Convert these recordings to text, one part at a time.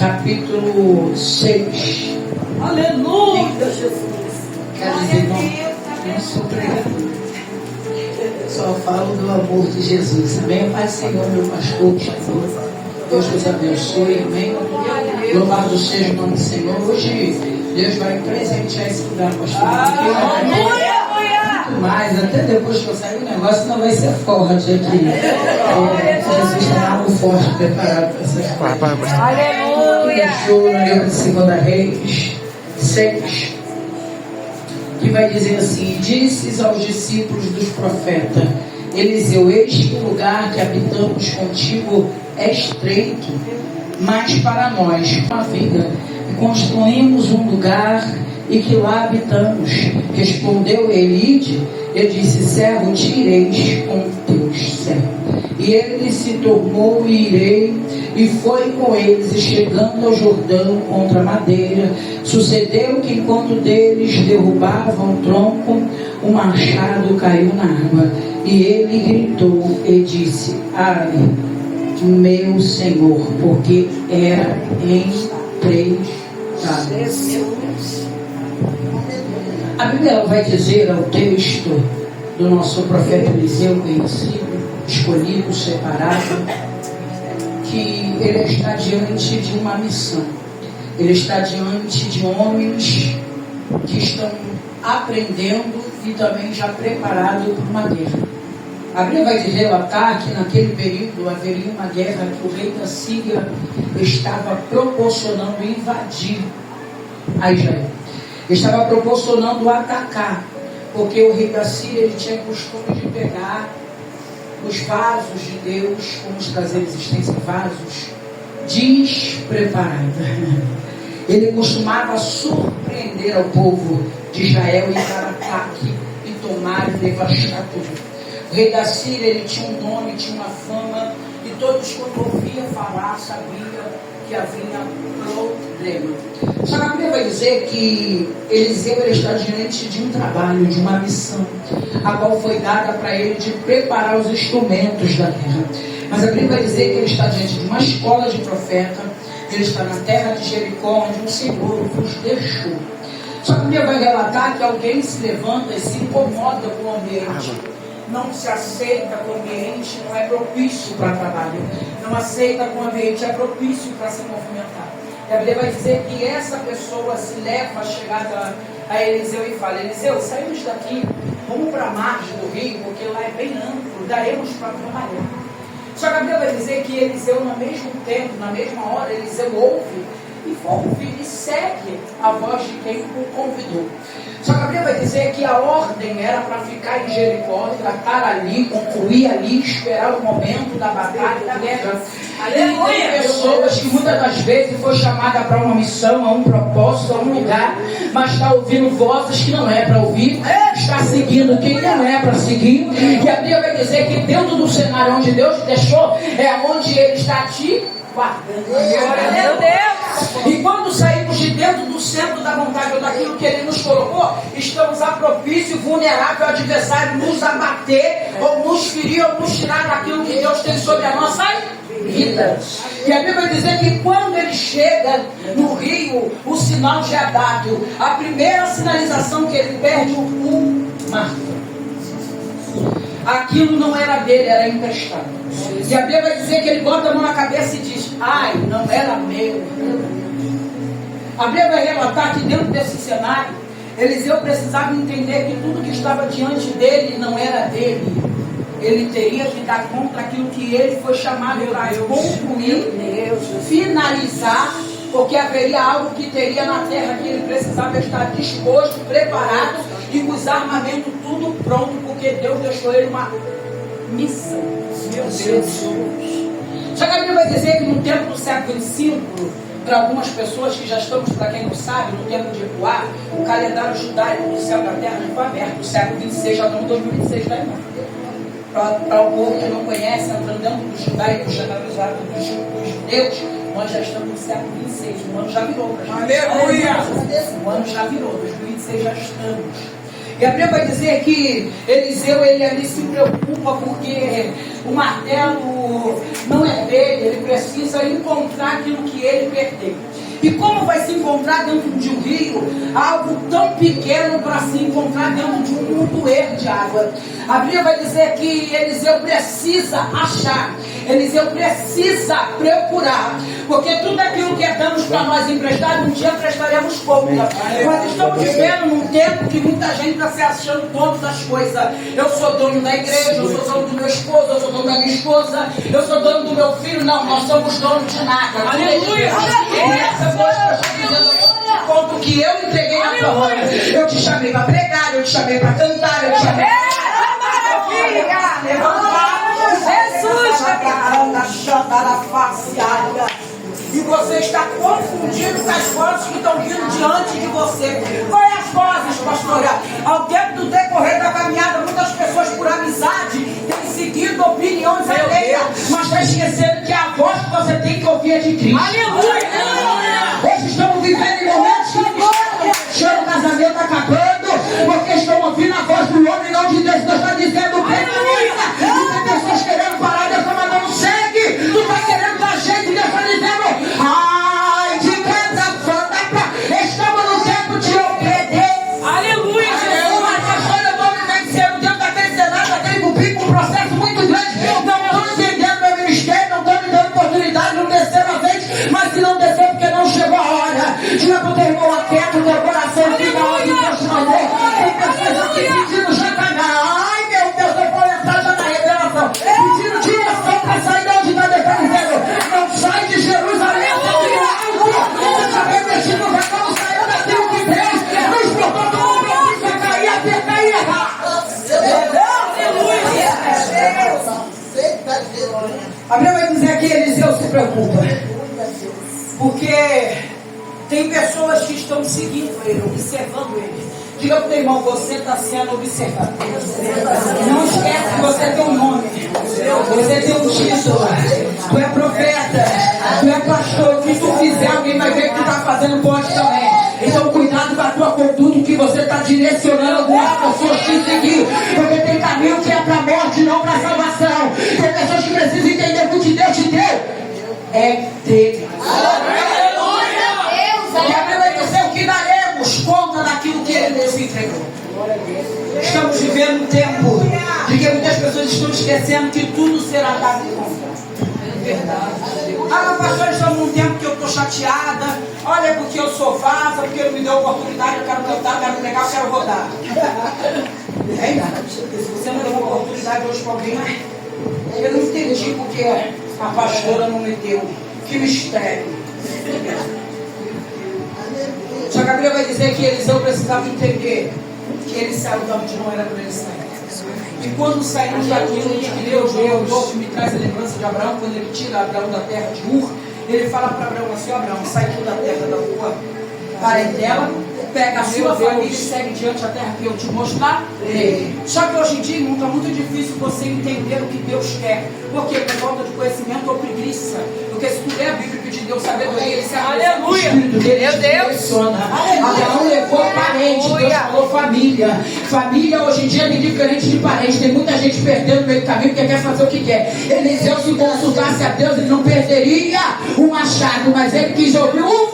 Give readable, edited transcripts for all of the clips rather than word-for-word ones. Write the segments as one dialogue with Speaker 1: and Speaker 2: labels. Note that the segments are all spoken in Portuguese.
Speaker 1: capítulo 6.
Speaker 2: Aleluia, Jesus.
Speaker 1: Quero dizer, não sou pregador, só falo do amor de Jesus. Amém? Pai Senhor, meu pastor, Deus vos abençoe. Amém? Louvado seja o nome do Senhor. Hoje Deus vai presentear esse lugar, pastor. Aleluia! Muito mais, até depois que eu sair o negócio não vai ser forte aqui. Jesus tem algo forte preparado para essas coisas.
Speaker 2: Aleluia!
Speaker 1: Deixou no livro de 2 Reis 6, que vai dizer assim: Disse aos discípulos dos profetas Eliseu: eis que o lugar que habitamos contigo é estreito, mas para nós uma vida, e construímos um lugar e que lá habitamos. Respondeu Elide, ele disse: servo, te ireis com teus servos. E ele se tornou e irei, e foi com eles, e chegando ao Jordão contra a madeira, sucedeu que enquanto deles derrubavam o tronco, o machado caiu na água, e ele gritou e disse: ai, meu Senhor, porque era emprestado. A Bíblia vai dizer ao texto do nosso profeta Eliseu, conhecido, escolhido, separado, que ele está diante de uma missão. Ele está diante de homens que estão aprendendo e também já preparados para uma guerra. A Bíblia vai dizer o ataque, naquele período haveria uma guerra que o rei da Síria estava proporcionando invadir a Israel. Estava proporcionando atacar, porque o rei da Síria ele tinha costume de pegar os vasos de Deus, como os prazeres existentes, vasos despreparados. Ele costumava surpreender ao povo de Israel e dar ataque e tomar e devastar tudo. O rei da Síria ele tinha um nome, tinha uma fama, e todos quando ouviam falar sabiam que havia problema. Só que a Bíblia vai dizer que Eliseu ele está diante de um trabalho, de uma missão, a qual foi dada para ele de preparar os instrumentos da guerra. Mas a Bíblia vai dizer que ele está diante de uma escola de profeta, ele está na terra de Jericó, onde o Senhor vos deixou. Só que a Bíblia vai relatar que alguém se levanta e se incomoda com o ambiente. Não se aceita com o ambiente, não é propício para trabalho. Não aceita com o ambiente, é propício para se movimentar. E a Bíblia vai dizer que essa pessoa se leva a chegada a Eliseu e fala: Eliseu, saímos daqui, vamos para a margem do rio, porque lá é bem amplo, daremos para trabalhar. Só que a Bíblia vai dizer que Eliseu, no mesmo tempo, na mesma hora, Eliseu ouve e ouve e segue a voz de quem o convidou. Só que a Bíblia vai dizer que a ordem era para ficar em Jericó, tratar ali, concluir ali, esperar o momento da batalha e da guerra. E tem pessoas que muitas das vezes foi chamada para uma missão, a um propósito, a um lugar, mas está ouvindo vozes que não é para ouvir, está seguindo quem não é para seguir. E a Bíblia vai dizer que dentro do cenário onde Deus te deixou, é onde Ele está te guardando. Meu Deus! E quando saímos de dentro do centro da vontade ou daquilo que Ele nos colocou, estamos a propício, vulnerável ao adversário nos abater, ou nos ferir, ou nos tirar daquilo que Deus tem sobre a nossa vida. E a Bíblia vai dizer que quando ele chega no rio, o sinal já é dado. A primeira sinalização que ele perde, o mar. Aquilo não era dele, era emprestado. E a Bíblia vai dizer que ele bota a mão na cabeça e diz: ai, não era meu. A Bíblia vai relatar que dentro desse cenário, Eliseu precisava entender que tudo que estava diante dele não era dele. Ele teria que dar conta daquilo que ele foi chamado para concluir, finalizar, porque haveria algo que teria na terra que ele precisava estar disposto, preparado e com os armamentos tudo pronto, porque Deus deixou ele uma missão. Meu Deus. Só que a Bíblia vai dizer que no tempo do século V, para algumas pessoas que já estamos, para quem não sabe, no tempo de Ecoar, o calendário judaico do céu e da terra não foi aberto. O século 26 já estamos em 2026, tá, irmão? Para o povo que não conhece, entrando dentro do judaico generalizado dos judeus, nós já estamos no século 26, o ano já virou para a gente. Aleluia! O ano já virou, 2026 já estamos. E a Bíblia vai dizer que Eliseu, ele ali se preocupa porque o martelo não é dele, ele precisa encontrar aquilo que ele pertence. E como vai se encontrar dentro de um rio, algo tão pequeno para se encontrar dentro de um montoeiro de água? A Bíblia vai dizer que Eliseu precisa achar, Eliseu precisa procurar, porque tudo aquilo que é damos para nós emprestado, um dia prestaremos conta. Nós estamos vivendo num tempo que muita gente está se achando dono das coisas. Eu sou dono da igreja, eu sou dono do meu esposo, eu sou dono da minha esposa, eu sou dono do meu filho. Não, nós somos donos de nada. Aleluia! Conto que eu entreguei na tua mão. Eu te chamei para pregar, eu te chamei para cantar, eu te chamei e você está confundindo com as vozes que estão vindo diante de você. Qual é as vozes, pastora? Ao tempo do decorrer da caminhada, muitas pessoas por amizade têm seguido opiniões alheias, mas está esquecendo que a voz que você tem que ouvir é de Cristo. Aleluia! Hoje estamos vivendo em momentos que o casamento acabando, porque estão ouvindo a voz do homem, não de Deus. Deus está dizendo, permanência. E tem pessoas querendo parar, Deus está mandando segue. Tu está querendo dar jeito, Deus está dizendo, ai, de casa santa, estamos no tempo de obedecer. Aleluia, Jesus. Mas pastor, eu estou me vencendo, Deus está crescendo, está tendo um processo muito grande. Não estou entendendo meu ministério, não estou me dando oportunidade, não descer a vez, mas se não descer, porque não chegou a hora. Diga para o teu irmão, aperta o teu coração, fica onde Deus mandou. Tem pessoas aqui pedindo já para ai meu Deus, eu vou entrar já na revelação. Pedindo direção para sair de onde está dizendo. Não sai de Jerusalém, você já vem mexendo, vai como saiu daquilo que Deus nos botou do mundo, vai cair, até cair errado. A Bíblia vai dizer que Eliseu se preocupa, porque tem pessoas que estão seguindo ele, observando ele. Diga para o teu irmão, você está sendo observado. Não esquece que você tem um nome, você tem um título, tu é profeta, tu é pastor. O que tu fizer, alguém vai ver que tu está fazendo, pode também. Então cuidado com a tua conduta, que você está direcionando algumas pessoas te seguir, porque tem caminho que é para a morte, não para a salvação. Tem pessoas que precisam entender que o que Deus te deu é dele. E a Bíblia vai dizer o que daremos conta daquilo que ele nos entregou. Estamos vivendo um tempo de que muitas pessoas estão esquecendo que tudo será dado de conta. Ah, mas pastor, estamos num tempo que eu estou chateada. Olha, porque eu sou vaza, porque ele me deu oportunidade, eu quero cantar, quero pregar, eu quero rodar. Se você não deu uma oportunidade hoje para alguém, eu não entendi porque a pastora não me deu. Que mistério. Só que a Bíblia vai dizer que Eliseu precisava entender que ele saiu de onde não era para ele sair. E quando saímos daquilo de que Deus me traz a lembrança de Abraão, quando ele tira Abraão da terra de Ur, ele fala para Abraão assim: Abraão, sai tu da terra da tua parentela, pega a sua família e segue diante da terra que eu te mostrar. Só que hoje em dia, irmão, está muito difícil você entender o que Deus quer. Por quê? Por falta de conhecimento ou preguiça. Porque se tu ler a Bíblia e pedir Deus sabedoria, ele se aleluia. Meu Deus. Abraão levou parente, Deus falou família. Família hoje em dia é diferente de parente. Tem muita gente perdendo no meio do caminho porque quer fazer o que quer. Eliseu, se consultasse a Deus, ele não perderia o machado, mas ele quis ouvir um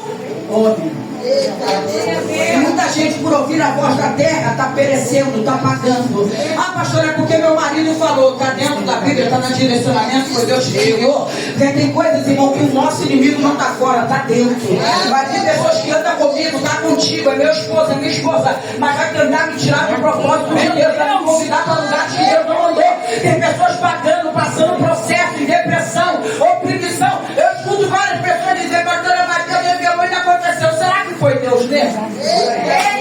Speaker 1: homem. E muita gente, por ouvir a voz da terra, está perecendo, está pagando. Ah, pastor, é porque meu marido falou. Está dentro da Bíblia, está no direcionamento que Deus te enviou. Porque tem coisas, irmão, que o nosso inimigo não está fora, está dentro. Vai ter pessoas que andam comigo, está contigo, é meu esposo, é minha esposa, mas vai tentar me tirar do propósito de Deus, vai me convidar para lugares que Deus não mandou. Tem pessoas pagando, passando processo de depressão, opressão. Eu escuto várias pessoas dizer: pastora, mas Deus revelou e não aconteceu. Será que foi Deus mesmo?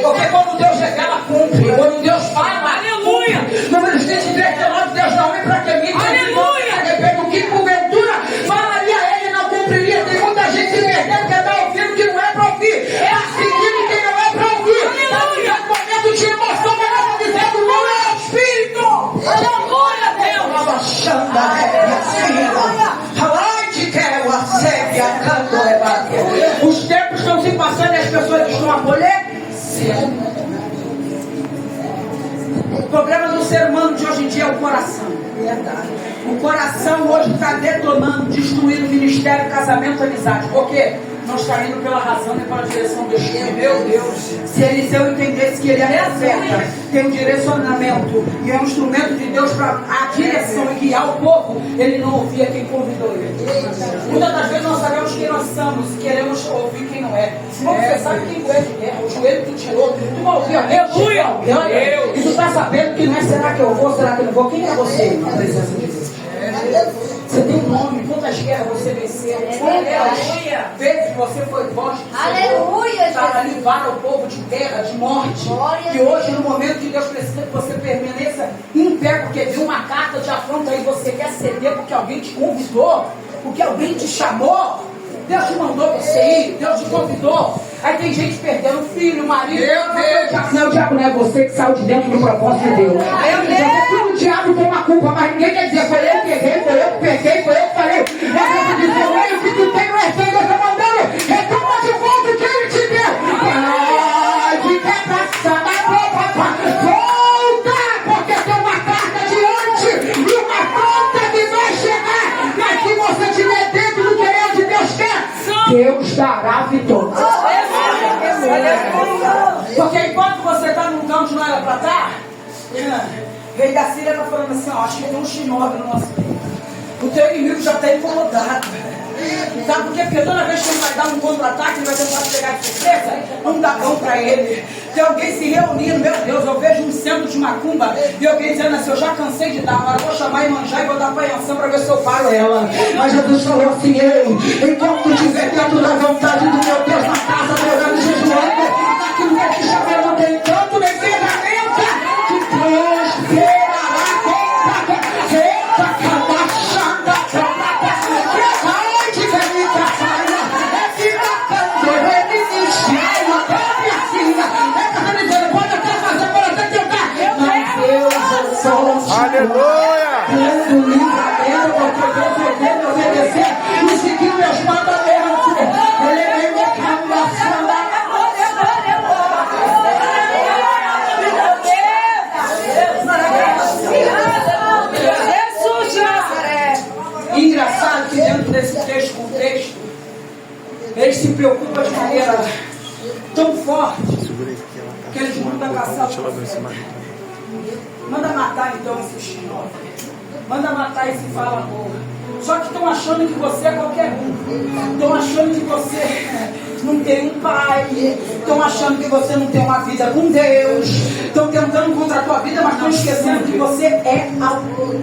Speaker 1: Porque quando Deus revela, cumpre. Quando Deus fala, aleluia. Números 23, 19, Deus não vem para que me aleluia. Depende do que porventura falaria a ele, não cumpriria. Tem muita gente se perdendo que está ouvindo que não é para ouvir. É seguindo quem não é para ouvir. Aleluia. No momento de emoção, mas não está dizendo: não é o Espírito. Aleluia, Deus. Os tempos estão se passando e as pessoas estão amolecendo. problema do ser humano de hoje em dia é o coração.
Speaker 2: Verdade.
Speaker 1: O coração hoje está detonando, destruindo o ministério, casamento, amizade. Por quê? Não está indo pela razão nem pela direção do Espírito. Meu Deus, se Eliseu entendesse que ele é profeta, tem um direcionamento e é um instrumento de Deus para a direção e guiar o povo, ele não ouvia quem convidou ele. Muitas das vezes nós sabemos quem nós somos e queremos ouvir quem não é. Como você sabe quem tu é de guerra, o joelho que te tirou, tu vai ouvir aleluia, e tu está sabendo que não é será que eu vou, será que eu não vou. Quem é você na presença de Deus? Você tem um nome, quantas guerras você venceu, quantas vezes você foi voz para livrar o povo de guerra, de morte. Que hoje, no momento que Deus precisa que você permaneça em pé, porque viu uma carta de afronta e você quer ceder porque alguém te convidou, porque alguém te chamou. Deus te mandou você ir, Deus te convidou. Aí tem gente perdendo filho, marido. O diabo não é você que saiu de dentro do propósito de Deus. O diabo tem uma culpa, mas ninguém quer dizer, foi eu que errei, foi eu que pequei, foi eu que falei. Mas eu vou dizer, o que tu tem não é seu, Deus está mandando. Retoma de volta o que ele te deu. De quebra volta, porque tem uma carta diante e uma conta que vai chegar. Mas se você estiver dentro do que Deus quer, Deus dará vitória. Porque enquanto você está num lugar onde não era para estar, rei da Síria está falando assim, ó, acho que tem um X9 no nosso peito. O teu inimigo já está incomodado. Sabe por quê? Porque toda vez que ele vai dar um contra-ataque, ele vai tentar pegar de surpresa, não dá bom para ele. Tem alguém se reunindo, meu Deus, eu vejo um centro de macumba e alguém dizendo assim, eu já cansei de dar, agora vou chamar e manjar e vou dar para Iansã para ver se eu paro ela. Mas Jesus falou assim, enquanto tu estiver dentro da vontade do meu Deus na casa, adorando, jejuando, aquilo que te chamou não tem tanto nem ferramenta que prosperará contra
Speaker 3: aleluia!
Speaker 1: Tendo livramento, porque Deus é Deus, obedecer e seguir meus mandamentos. Ele vem me caminhando. Engraçado que dentro desse contexto, ele se preocupa de maneira tão forte que eles mandam caçar o profeta. Manda matar então esse X9. Manda matar esse falador. Só que estão achando que você é qualquer um. Estão achando que você não tem um pai. Estão achando que você não tem uma vida com Deus. Estão tentando contra a tua vida, mas estão esquecendo que você é algo.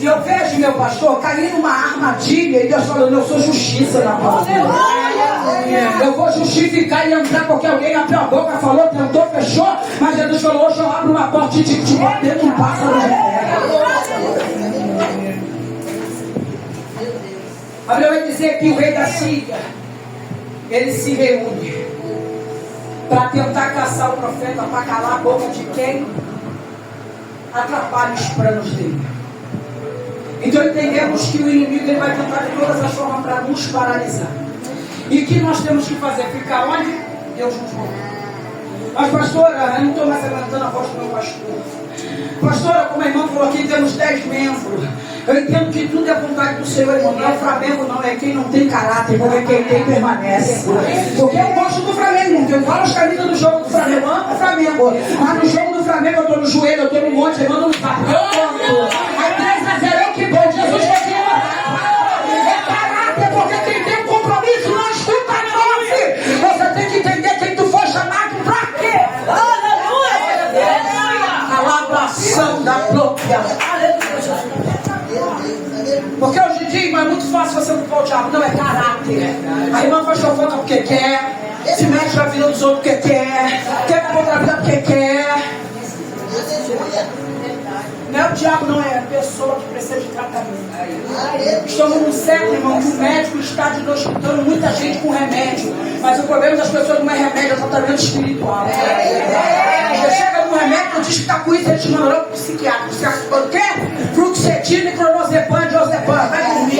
Speaker 1: E eu vejo, meu pastor, cair numa armadilha e Deus falando, eu sou justiça na mão. Eu vou justificar e entrar porque alguém abriu a boca, falou, tentou, fechou, mas Jesus falou, hoje eu abro uma porta e te boto dentro de um pássaro de terra. A Bíblia vai dizer que o rei da Síria, ele se reúne para tentar caçar o profeta, para calar a boca de quem atrapalha os planos dele. Então entendemos que o inimigo ele vai tentar de todas as formas para nos paralisar. E o que nós temos que fazer? Ficar onde? Deus nos mandou. Mas pastora, eu não estou mais aguentando a voz do meu pastor. Pastora, como a irmã falou aqui, temos 10 membros. Eu entendo que tudo é vontade do Senhor, irmão. Não é o Flamengo, não. É quem não tem caráter, porque quem tem permanece. Porque eu gosto do Flamengo. Eu falo as camisas do jogo do Flamengo. Eu amo o Flamengo. Mas no jogo do Flamengo eu estou no joelho, eu estou no monte, eu não faço. Aí 3-0 que bom. Jesus vai ter é caráter, porque quem tem um compromisso não escuta a nove. Você tem que entender quem tu foi chamado pra quê. A lavação da própria. Porque hoje em dia, irmão, é muito fácil você culpar o diabo. Não, é caráter. A irmã faz fofoca porque quer. Se mete na vida dos outros porque quer. Quer culpar outra vida porque quer. Não é o diabo, não, é a pessoa que precisa de tratamento. Estamos num século, irmão, que o médico está diagnosticando muita gente com remédio. Mas o problema das pessoas não é remédio, é tratamento espiritual. Você chega num remédio, tu diz que está com isso, ele te manda logo para o psiquiatra. O psiquiatra fala o quê? Fluoxetina e clonazepam, diazepam. Vai dormir.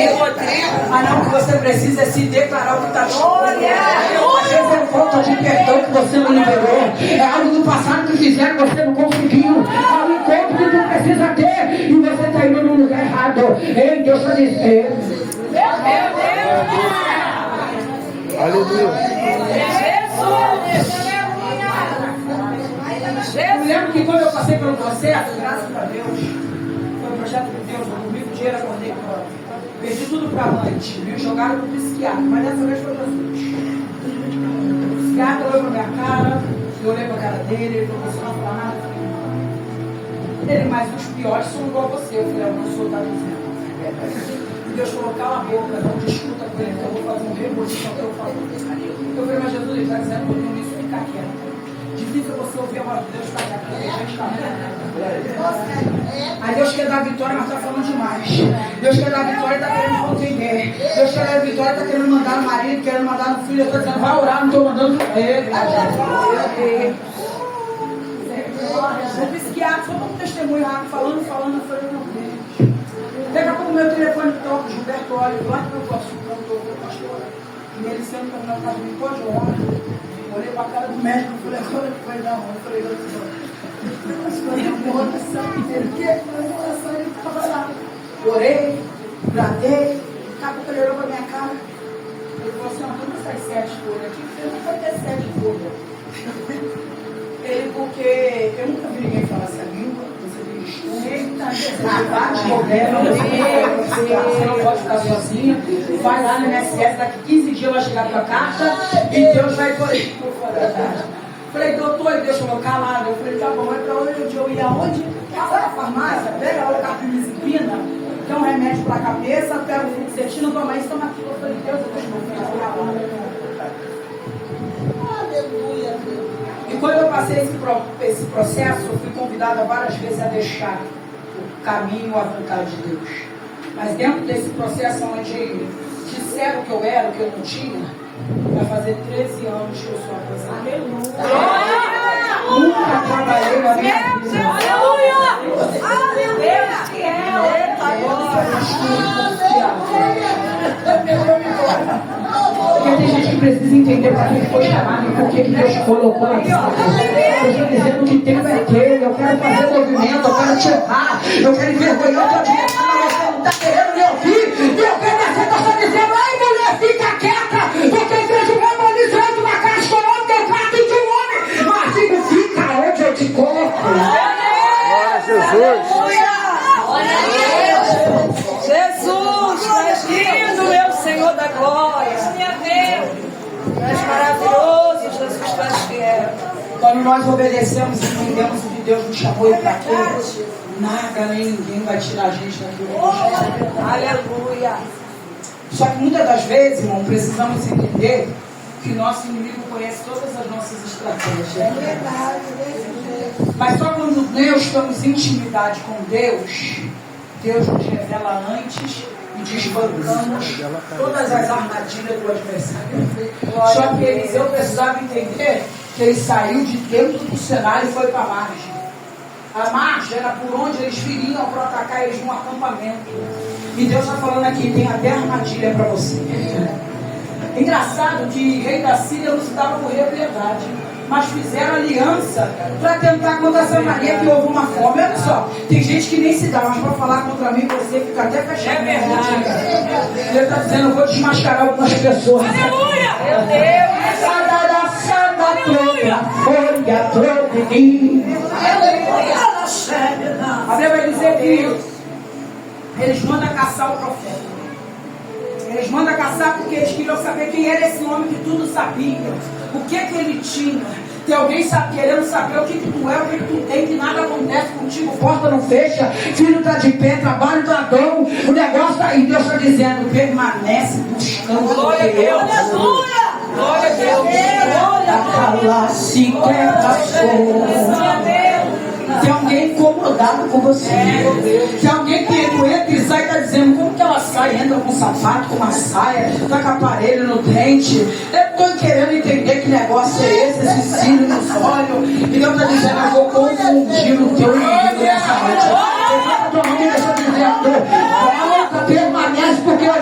Speaker 1: Mas não, o que você precisa é se declarar o que está glória. Às vezes é falta de perdão que você não liberou. É algo do passado que fizeram que você não conseguiu. É um encontro que tu precisa ter e você está indo no lugar errado. Ei, Deus está dizendo.
Speaker 3: Aleluia.
Speaker 1: Eu lembro que quando eu passei pelo processo, graças a Deus, foi um projeto de Deus, eu dormi com dinheiro, acordei com perdi tudo para amante, me jogaram no psiquiatra, mas dessa vez foi Jesus. O psiquiatra olhou pra minha cara, eu olhei pra cara dele, ele falou, você não fala nada. Ele, mas os piores são igual a você. Eu falei, eu não sou, tá dizendo. E Deus falou, cala a boca, não discuta com ele, então eu vou fazer um reposição que eu falo. Eu falei, mas Jesus, ele está dizendo que eu não isso ficar quieto. Difícil você ouvir a voz de Deus está aqui. Aí Deus quer dar vitória, mas está falando demais. Deus quer dar vitória e está querendo contender. Deus quer dar vitória e está querendo mandar no marido, querendo mandar no filho. Eu estou dizendo, vai orar, não estou mandando para ele. O psiquiatra, só um testemunho rápido, falando, eu falei, meu Deus. Daqui a pouco meu telefone toca, Gilberto olha, lá que eu posso, pastor. E ele sempre está na casa de mim, pode orar. Olhei para a cara do médico e falei, agora que vai dar ruim. Eu falei, as coisas de oração. Ele, o que? Oração, ele estava lá. Orei, bradei, daqui a pouco ele olhou para a minha cara. Ele falou assim, não essas 7 folhas aqui, você não vai ter 7 folhas. Ele, porque eu nunca vi ninguém falar essa língua, você tem estudo, vários problemas, você não pode ficar sozinha, vai lá no MSS, daqui 15 dias vai chegar a tua carta e Deus vai poder. Falei, doutor, e Deus falou, calado. Eu falei, tá bom, é pra onde eu ia aonde? Passa na farmácia, pega o capimizipina, que é um remédio pra cabeça, pega o fluoxetina, toma isso, toma aquilo. Eu falei, Deus, eu tô te aleluia, Deus. E quando eu passei esse processo, eu fui convidada várias vezes a deixar o caminho, a vontade de Deus. Mas dentro desse processo onde disseram que eu era, o que eu não tinha, vai fazer 13 anos que eu sou aposentada. Aleluia! Nunca trabalhei na minha vida.
Speaker 2: Aleluia! Aleluia!
Speaker 1: Porque tem gente que precisa entender para que foi chamado e por que Deus colocou aqui. Eu estou dizendo que tempo é teu. Eu quero fazer movimento, eu quero te honrar, eu quero envergonhar a tua direção, mas você não está querendo me ouvir. E eu quero você está dizendo, ai mulher, fica quieta, porque eu vejo o meu manizando na casa estourando teu prato de um homem. Mas digo, fica onde eu te coloco.
Speaker 3: Glória a Jesus.
Speaker 2: Jesus, tu és lindo, meu Senhor da glória. Tu és maravilhoso, Jesus, tu és fiel.
Speaker 1: Quando nós obedecemos e entendemos o que Deus nos chamou para quê, nada nem ninguém vai tirar a gente daquilo.
Speaker 2: Aleluia.
Speaker 1: Só que muitas das vezes, irmão, precisamos entender que nosso inimigo conhece todas as nossas estratégias. É verdade. Mas só quando nós estamos em intimidade com Deus, Deus nos revela antes e desbancamos todas as armadilhas do adversário. Só que Eliseu precisava entender que ele saiu de dentro do cenário e foi para a margem. A margem era por onde eles viriam para atacar eles num acampamento. E Deus está falando aqui, tem até armadilha para você. Engraçado que o rei da Síria não se dava por piedade, mas fizeram aliança para tentar contra Samaria, que houve uma fome. Olha só, tem gente que nem se dá, mas para falar contra mim, você fica até fechado.
Speaker 2: É verdade.
Speaker 1: Ele está dizendo, eu vou desmascarar algumas pessoas.
Speaker 2: Aleluia! Meu Deus!
Speaker 1: A Bíblia vai dizer que eles mandam caçar o profeta. Eles mandam caçar porque eles queriam saber quem era esse homem que tudo sabia. O que ele tinha. Tem alguém querendo saber o que tu é, o que tu tem, que nada acontece contigo, porta não fecha, filho está de pé, trabalho está dom, o negócio está aí. Deus está dizendo, permanece buscando.
Speaker 2: Glória a Deus! Aleluia! Glória a Deus!
Speaker 1: Tem alguém incomodado com você. Tem alguém que entra e sai e está dizendo, como que ela sai? Entra com um sapato, com uma saia, está com aparelho no dente. Eu estou querendo entender que negócio é esse cílio nos olhos. E Deus está dizendo, eu vou confundir o teu inimigo nessa noite. Levanta a tua mão e deixa eu dizer, volta, permanece, porque eu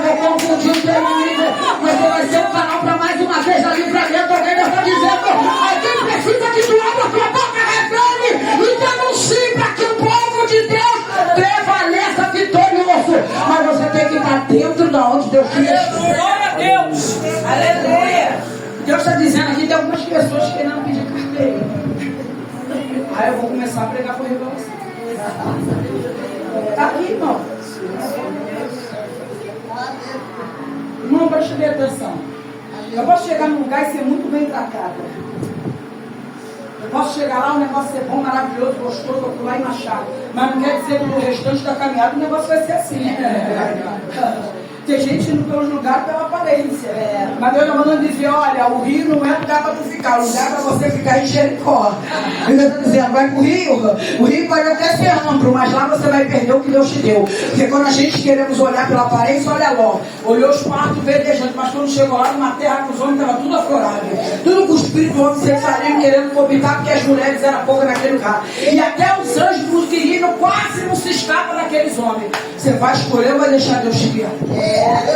Speaker 1: confundir o teu inimigo. Você vai ser um canal para mais uma vez a livramento. Alguém já está dizendo, alguém precisa que tu abra a tua boca, revele e denuncie para que o povo de Deus prevaleça vitorioso. Mas você tem que estar dentro de onde Deus te deixou.
Speaker 2: Glória a Deus. Aleluia.
Speaker 1: Deus está dizendo aqui, tem algumas pessoas querendo pedir carteira. Aí eu vou começar a pregar por revelação. Está aqui, irmão. Irmão, preste bem atenção. Eu posso chegar num lugar e ser muito bem tratada. Eu posso chegar lá, o negócio ser bom, maravilhoso, gostoso, eu pular e machado. Mas não quer dizer que no restante da caminhada o negócio vai ser assim. Tem gente indo pelos lugares pela aparência. Mas Deus está mandando dizer, olha, o rio não é lugar para tu ficar, o lugar para você ficar em Jericó. Ele está dizendo, vai pro rio, o rio pode até ser amplo, mas lá você vai perder o que Deus te deu. Porque quando a gente queremos olhar pela aparência, olha lá, olhou os quartos verdejantes, mas quando chegou lá numa terra que os homens estavam tudo aflorado. Tudo com o espírito homem sexualismo querendo cobitar, porque as mulheres eram poucas naquele lugar. E até os anjos não queriam, quase não se escapa daqueles homens. Você vai escolher ou vai deixar Deus te guiar?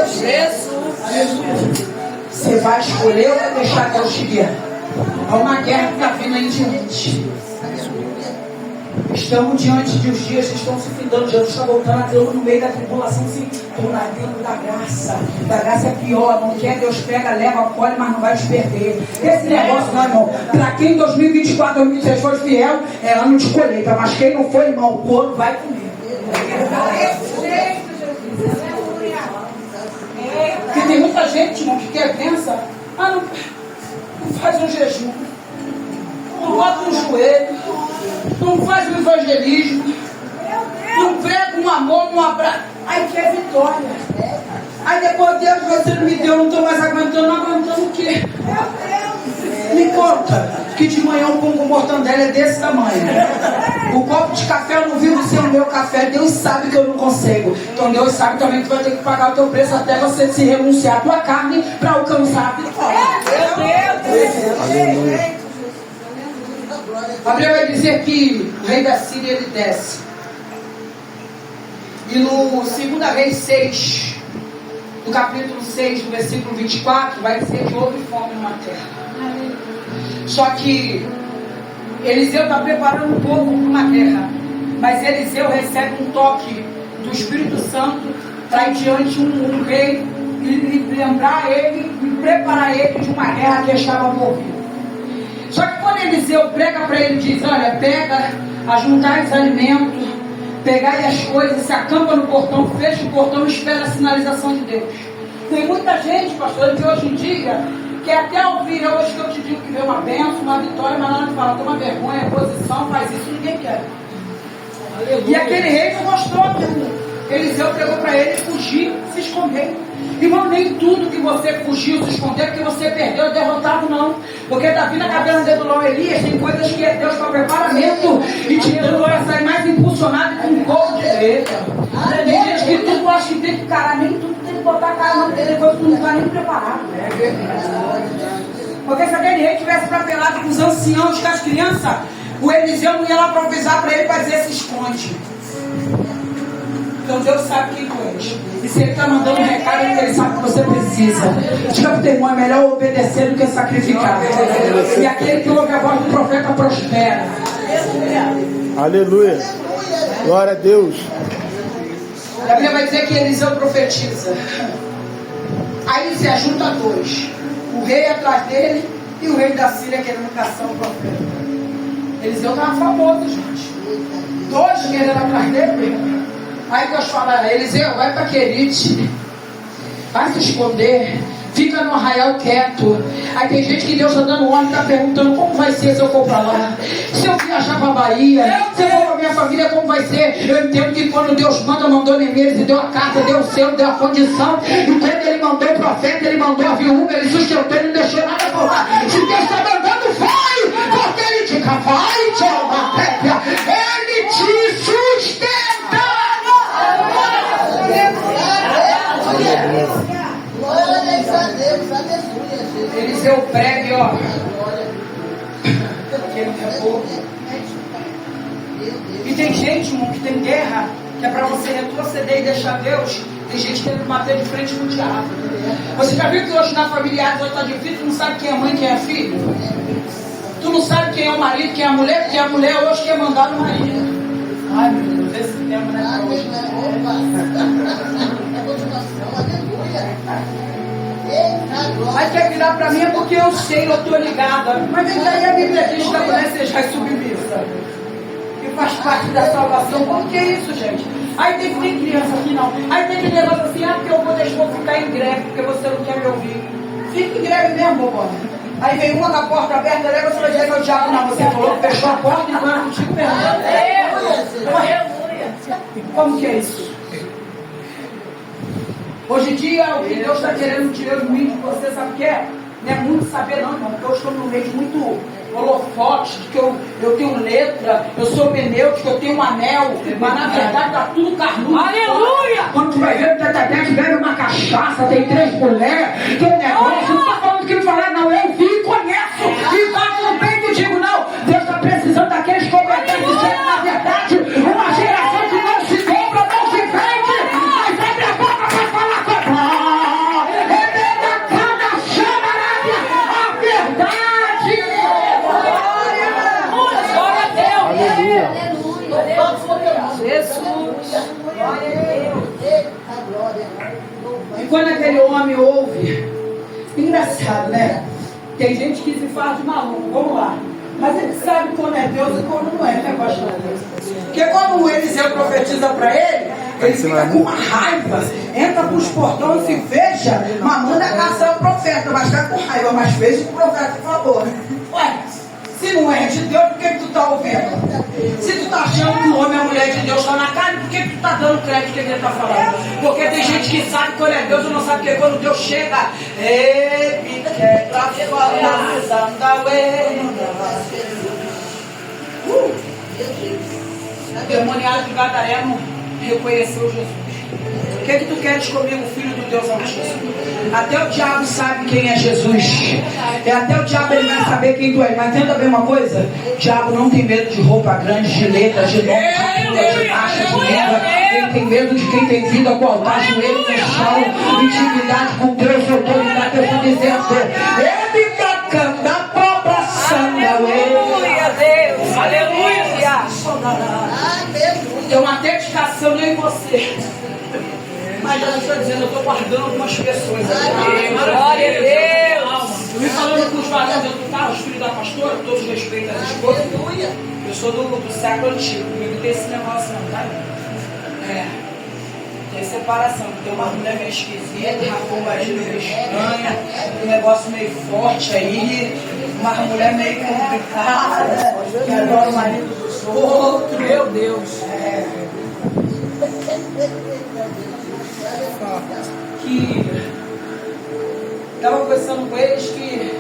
Speaker 2: Jesus.
Speaker 1: Você vai escolher ou vai deixar Deus te guiar? Há uma guerra que está vindo aí diante. Estamos diante de os dias que estão se findando. Jesus está voltando a Deus no meio da tribulação. Se torna dentro da graça. Da graça é pior. Não quer, Deus pega, leva, acolhe, mas não vai te perder. Esse negócio não, irmão. Para quem em 2024, 2023 foi fiel, é ano de colheita. Mas quem não foi, irmão, o corpo vai comer. Porque tem muita gente, irmão, que quer bênção. Não faz um jejum. Não bota um joelho. Não faz um evangelismo. Não prega um amor, um abraço. Aí quer vitória. Aí depois, Deus, você não me deu, não estou mais aguentando. Não aguentando o quê? Me conta que de manhã um pão com mortandela é desse tamanho. O copo de café eu não vivo sem o meu café. Deus sabe que eu não consigo. Então Deus sabe também que tu vai ter que pagar o teu preço até você se renunciar à tua carne para alcançar a vitória.
Speaker 3: Aleluia.
Speaker 1: A Bíblia vai dizer que o rei da Síria ele desce. E no 2 Reis 6, no capítulo 6, no versículo 24, vai dizer que houve fome numa terra. Só que Eliseu está preparando o povo para uma guerra. Mas Eliseu recebe um toque do Espírito Santo para ir diante um rei e lembrar ele e preparar ele de uma guerra que estava por vir. Só que quando Eliseu prega para ele, diz, olha, pega, ajuntai os alimentos, pegai as coisas, se acampa no portão, fecha o portão e espera a sinalização de Deus. Tem muita gente, pastor, que hoje em dia quer até ouvir, hoje que eu te digo que veio uma bênção, uma vitória, mas na hora de falar, toma vergonha, posição, faz isso, ninguém quer. Aleluia. E aquele rei não gostou que Eliseu pregou para ele fugir, se esconder. Irmão, nem tudo que você fugiu, se esconder, porque você perdeu, derrotado, não. Porque Davi na cabeça dentro do Elias, tem coisas que é Deus para preparamento e te dando para sair mais impulsionado com um corpo de direita. Tem gente que tudo acha que tem que encarar, nem tudo tem que botar a cara, não tem depois que não está nem preparado. Porque se aquele rei tivesse papelado com os anciãos, com as crianças, o Eliseu não ia lá improvisar para ele para dizer se esconde. Então Deus sabe quem tu és. E se Ele está mandando um recado, Ele sabe que você precisa. Diga para o teu irmão, é melhor obedecer do que sacrificar. E aquele que ouve a voz do profeta prospera.
Speaker 3: Aleluia. Glória a Deus.
Speaker 1: A Bíblia vai dizer que Eliseu profetiza. Aí se ajunta dois. O rei atrás dele e o rei da Síria querendo caçar o profeta. Eliseu estava famoso, gente. Dois querendo atrás dele. Aí Deus fala, Eliseu, vai para Querite, vai se esconder, fica no arraial quieto. Aí tem gente que Deus está dando ordem, está perguntando como vai ser se eu for para lá, se eu viajar para a Bahia, se eu for para a minha família, como vai ser? Eu entendo que quando Deus mandou Neemias e deu a carta, deu o selo, deu a condição, e quando Ele mandou o profeta, Ele mandou a viúva, Ele sustentou, Ele não deixou nada por lá. Se Deus está mandando, vai, porque Ele te vai, te alma, Ele te sustenta. Eliseu prega, ó. E tem gente, irmão, que tem guerra, que é para você retroceder e deixar Deus Tem gente querendo bater de frente com o diabo. Você já viu que hoje na familiar hoje está difícil, tu não sabe quem é mãe, quem é filho? Tu não sabe quem é o marido, quem é a mulher, porque a mulher hoje quer mandar no marido. Ai meu Deus, esse tema não é para hoje. Aí quer virar para mim é porque eu sei, eu estou ligada. Mas vem daí a Bíblia diz que a mulher seja submissa. Que faz parte da salvação. Como que é isso, gente? Aí tem criança aqui não. Aí tem que levar assim, porque eu vou deixar ficar em greve, porque você não quer me ouvir. Fica em greve mesmo, bobona. Aí vem uma com a porta aberta, aí você vai dizer que é o diabo. Não, você falou que fechou a porta e não era contigo mesmo. Como que é isso? Hoje em dia, o que Deus está querendo tirar de mim, de você, sabe o que é? Não é muito saber não, irmão, porque eu estou no meio de muito holofote, de que eu tenho letra, eu sou menêutico, eu tenho um anel, mas na verdade está tudo carnudo.
Speaker 2: Aleluia!
Speaker 1: Quando tu vai ver, tu bebe uma cachaça, tem 3 mulheres, tem um negócio, não estou falando que não falar, não, eu vi e conheço, e bato no peito e digo, não, Deus está precisando daqueles que obedecem, na verdade, uma geração que não se dobra, não se vende, mas abre a boca para falar com a verdade.
Speaker 2: Glória a Deus!
Speaker 3: Aleluia.
Speaker 2: Jesus! Glória a Deus!
Speaker 1: E quando aquele homem ouve, engraçado, né? Tem gente que se faz de maluco, vamos lá. Mas ele sabe quando é Deus e quando não é, né, pastor? Porque quando o Eliseu profetiza para ele fica com uma raiva, entra para os portões e se fecha, mas manda caçar o profeta, mas está com raiva, mas fez o que o profeta falou. Ué, se não é de Deus, por que tu está ouvindo? Se tu está achando que o homem e a mulher de Deus estão na carne, por que tu está dando crédito que ele está falando? Porque tem gente que sabe quando é Deus e não sabe que quando Deus chega, ele quer pra falar, o demoniado de Gadareno reconheceu Jesus. O que tu queres comigo, filho do Deus Altíssimo? Até o diabo sabe quem é Jesus. E até o diabo ele vai saber quem tu é. Mas entenda bem uma coisa: o diabo não tem medo de roupa grande, de letras, de nome, de marcha, de língua. Ele tem medo de quem tem vida com o altar, joelho no chão, intimidade com Deus, autoridade. Eu estou dizendo, ele está cantando a proporção.
Speaker 2: Aleluia, Deus! Aleluia!
Speaker 1: Tem uma dedicação em você. Mas eu estou dizendo, eu estou guardando algumas pessoas aqui.
Speaker 2: Glória a Deus!
Speaker 1: Eu me falando com os varões, eu estou os filhos da pastora, todos respeitam as esposas. Eu sou do século antigo, comigo tem esse negócio não, tá? Tem separação, tem uma mulher meio esquisita, uma marido meio estranha, um negócio meio forte aí, uma mulher meio complicada, que adora o marido dos outros.
Speaker 2: Meu Deus!
Speaker 1: Que estava conversando com eles que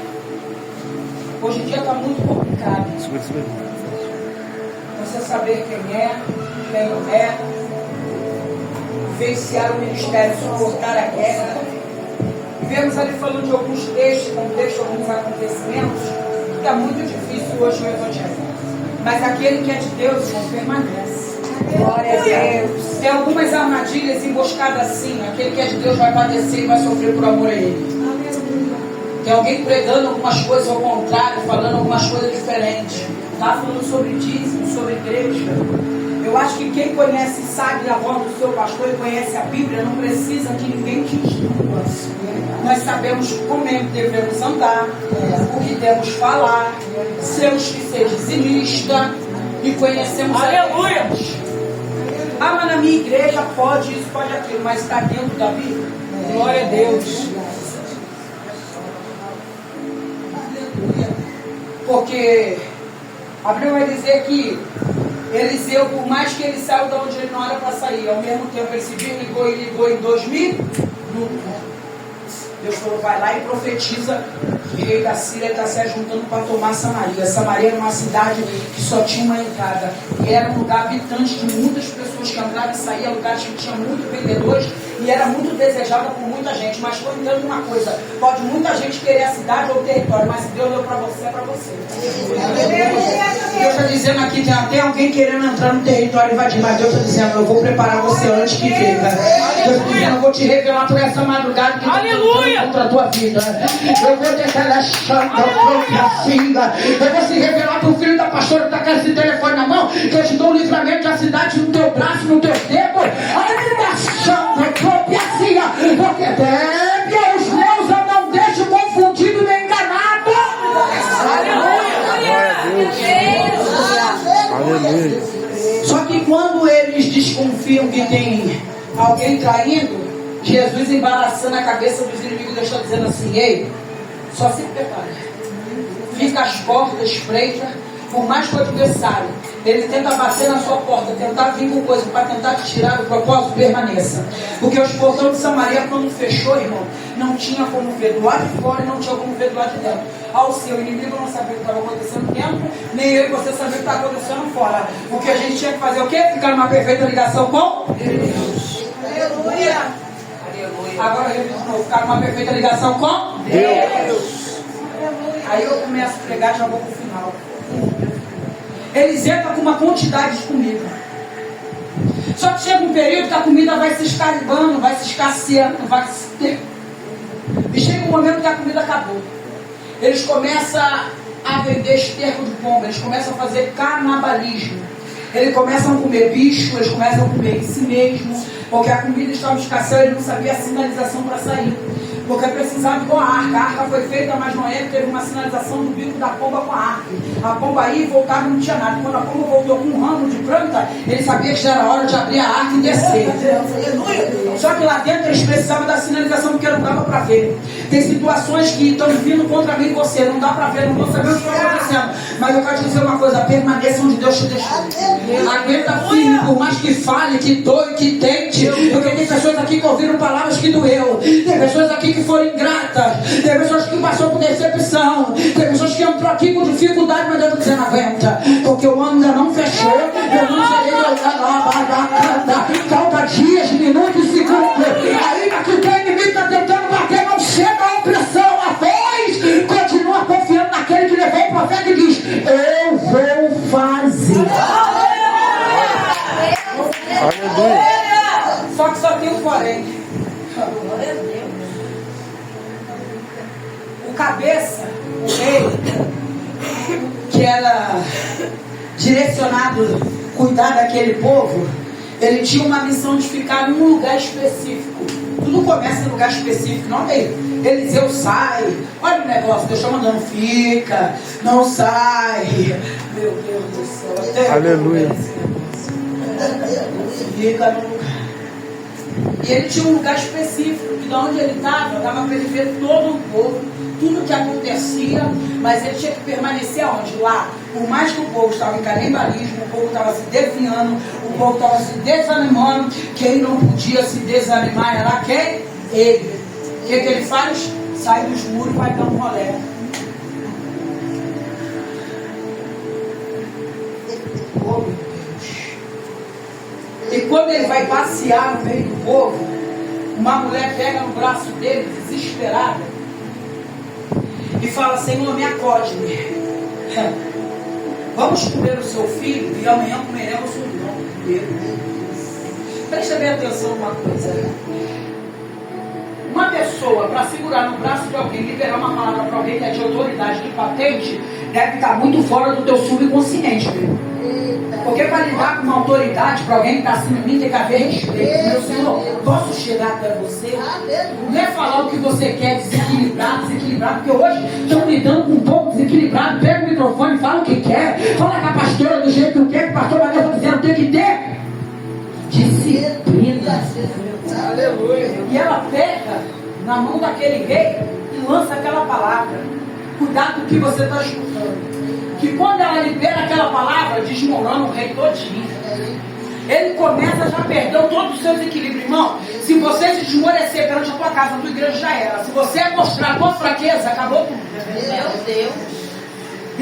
Speaker 1: hoje em dia está muito complicado você saber quem não é, vivenciar o ministério, suportar a guerra. Vemos ali falando de alguns textos, alguns acontecimentos, que está muito difícil hoje o evangelho, mas aquele que é de Deus não permanece.
Speaker 2: Glória a Deus!
Speaker 1: Tem algumas armadilhas emboscadas assim. Aquele que é de Deus vai padecer e vai sofrer por amor a Ele. Tem alguém pregando algumas coisas ao contrário, falando algumas coisas diferentes. Está falando sobre dízimo, sobre igreja. Eu acho que quem conhece, sabe a voz do seu pastor e conhece a Bíblia, não precisa que ninguém te instrua. Nós sabemos como é que devemos andar, o que devemos falar, sermos que ser dizimista e conhecemos a
Speaker 2: Aleluia!
Speaker 1: Ah, mas na minha igreja pode isso, pode aquilo, mas está dentro da Bíblia.
Speaker 2: Glória a Deus!
Speaker 1: Porque a Bíblia vai dizer que Eliseu, por mais que ele saiu de onde ele não era para sair, ao mesmo tempo ele se ligou em 2000, nunca. Deus falou, vai lá e profetiza que o rei da Síria está se juntando para tomar Samaria. Samaria era uma cidade que só tinha uma entrada. E era um lugar habitante de muitas pessoas que entravam e saíam, lugares que tinha muitos vendedores e era muito desejada por muita gente. Mas estou entendendo uma coisa: pode muita gente querer a cidade ou o território, mas se Deus deu para você, é para você. Deus está dizendo aqui: tem até alguém querendo entrar no território e invadir, mas Deus está dizendo: eu vou preparar você antes que venha. Deus está dizendo: eu vou te revelar por essa madrugada que está contra a tua vida. Eu vou deixar a chanta assim. Eu vou se revelar para o filho da pastora que está com esse telefone na mão, que eu te dou o livramento da cidade no teu braço, no teu dedo. Porque deve os meus eu não deixo confundido nem enganado.
Speaker 4: Aleluia.
Speaker 1: Só que quando eles desconfiam que tem alguém traindo, Jesus embaraçando a cabeça dos inimigos, Deus está dizendo assim: ei, só se prepare. Fica às portas, espreita, por mais que o adversário ele tenta bater na sua porta, tentar vir com coisa para tentar te tirar do propósito, permaneça. Porque os portões de Samaria, quando fechou, irmão, não tinha como ver do lado de fora e não tinha como ver do lado de dentro. Ao seu inimigo não sabia o que estava acontecendo dentro, nem eu e você sabia o que estava acontecendo fora. Porque a gente tinha que fazer o quê? Ficar numa perfeita ligação com Deus. Aleluia. Agora eu digo de novo: ficar numa perfeita ligação com Deus. Aí eu começo a pregar, já vou para o final. Eles entram com uma quantidade de comida. Só que chega um período que a comida vai se escalibando, vai se escasseando, vai se ter. E chega um momento que a comida acabou. Eles começam a vender esterco de pomba, eles começam a fazer canibalismo. Eles começam a comer bicho, eles começam a comer em si mesmo, porque a comida estava escasseando, ele não sabia a sinalização para sair. Porque precisava igual a arca. A arca foi feita, mas Noé teve uma sinalização do bico da pomba com a arca. A pomba aí voltava e não tinha nada. Quando a pomba voltou com um ramo de planta, ele sabia que já era hora de abrir a arca e descer. Só que lá dentro eles precisavam da sinalização, porque não dava para ver. Tem situações que estão vindo contra mim e você, não dá para ver, não vou saber o que está acontecendo. Mas eu quero te dizer uma coisa: permaneça onde Deus te deixou. Aguenta firme, por mais que fale, que doe, que tente. Porque tem pessoas aqui que ouviram palavras que doeu. Tem pessoas aqui que foram ingratas. Tem pessoas que passou por decepção. Tem pessoas que entrou aqui com dificuldade, mas Deus dizendo: aguenta, porque o ano ainda não fechou. Eu não serei falta dias, minutos, segundos. Ainda que o teu inimigo está tentando bater, não chega a opressão. A voz continua confiando naquele que levou o profeta e diz: eu vou fazer.
Speaker 4: Aleluia.
Speaker 1: Só que só tem um porém. O cabeça, o rei, que era direcionado a cuidar daquele povo, ele tinha uma missão de ficar em um lugar específico. Tudo começa em lugar específico, não é? Eliseu sai, olha o negócio, Deus está mandando: fica, não sai. Meu Deus do céu.
Speaker 4: Aleluia.
Speaker 1: Fica no lugar. E ele tinha um lugar específico, que de onde ele estava, dava para ele ver todo o povo, tudo que acontecia, mas ele tinha que permanecer aonde? Lá. Por mais que o povo estava em canibalismo, o povo estava se desviando, o povo estava se desanimando, quem não podia se desanimar era quem? Ele. O que ele faz? Sai dos muros e vai dar um rolê. Oh, meu Deus. E quando ele vai passear no meio do povo, uma mulher pega no braço dele, desesperada, e fala: Senhor, me acode-me. Vamos comer o seu filho e amanhã comeremos o irmão dele. Presta bem atenção numa coisa. Uma pessoa, para segurar no braço de alguém, liberar uma palavra para alguém que é de autoridade, de patente, deve estar muito fora do teu subconsciente, viu? Porque para lidar com uma autoridade, para alguém que está acima de mim, tem que haver respeito. Meu Senhor, posso chegar até você? Não é falar o que você quer, desequilibrado, porque hoje estão lidando com um pouco desequilibrado. Pega o microfone, fala o que quer, fala com a pastora do jeito que quer, que o pastor vai dizendo: tem que ter disciplina. Aleluia. E ela pega na mão daquele rei e lança aquela palavra. Cuidado com o que você está escutando. Que quando ela libera aquela palavra, desmorona o rei todinho. Ele começa, já perdeu todos os seus equilíbrios. Irmão, se você se desmorecer perante a tua casa, a tua igreja já era. Se você mostrar a tua fraqueza, acabou tudo.
Speaker 3: Meu Deus.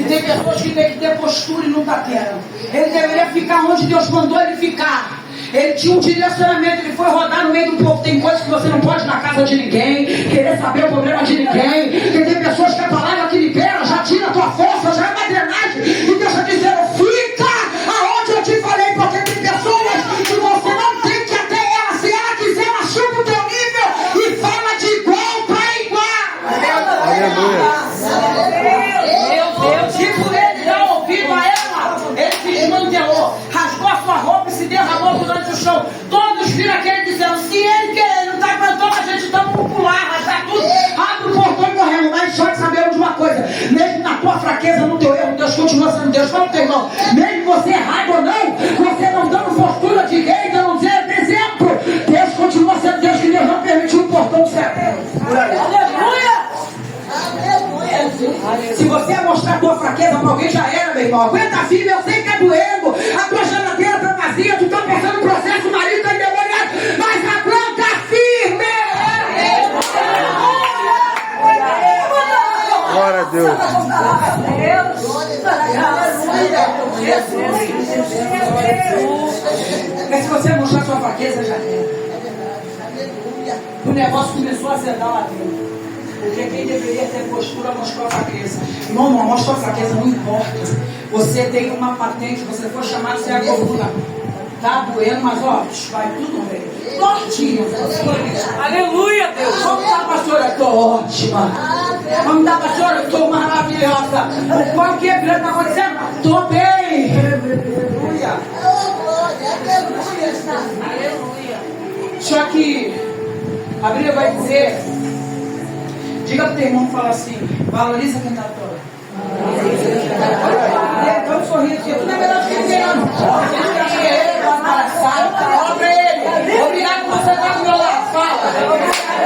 Speaker 1: E tem pessoas que têm que ter postura e não está tendo. Ele deveria ficar onde Deus mandou ele ficar. Ele tinha um direcionamento, ele foi rodar no meio do povo. Tem coisas que você não pode ir na casa de ninguém, querer saber o problema de ninguém. Porque tem pessoas que a palavra que libera já tira a tua força, já é uma drenagem. E Deus está dizendo, fica aonde eu te falei, porque tem pessoas que você não tem que até ela. Se ela quiser, ela chupa o teu nível e fala de igual para igual.
Speaker 4: Aleluia.
Speaker 1: Tipo, ele dá ouvido a ela, ele se desmantelou, rasgou a sua roupa e se derramou durante o chão. Todos viram aquele dizendo, se ele que ele não está aguentando, a gente está popular, rasgar tudo, abre o portão e correndo. Mas só que sabemos de uma coisa, mesmo na tua fraqueza, no teu erro, Deus continua sendo Deus. Fala, teu irmão, mesmo você errado ou não, você não dando postura de rei, dando exemplo, Deus continua sendo Deus, que Deus não permitiu o portão de ser. Aleluia! Se você mostrar a tua fraqueza para alguém, já era, meu irmão. Aguenta firme, eu sei que é doendo. A tua geladeira está vazia, tu está passando processo, o marido está endemoniado, mas aguenta firme.
Speaker 4: Glória a Deus.
Speaker 1: Mas se você mostrar a sua fraqueza, já era. O negócio começou a azedar lá dentro. Porque quem deveria ter postura mostrou a fraqueza. Irmão, não mostrou a fraqueza, não importa. Você tem uma patente, você foi chamado de ser a coluna. Tá doendo, mas ó, vai tudo bem. Tortinho.
Speaker 2: Aleluia, Deus.
Speaker 1: Vamos dar, pastora, eu tô ótima. Vamos dar, pastora, eu tô maravilhosa. O pão quebrando, está acontecendo? Tô bem. Aleluia. Só que a Bíblia vai dizer, diga pro teu irmão que fala assim, valoriza quem está todo. Dá um sorriso, tu não é melhor que ninguém, não. Fala pra ele, obrigado por você estar do meu lado, fala.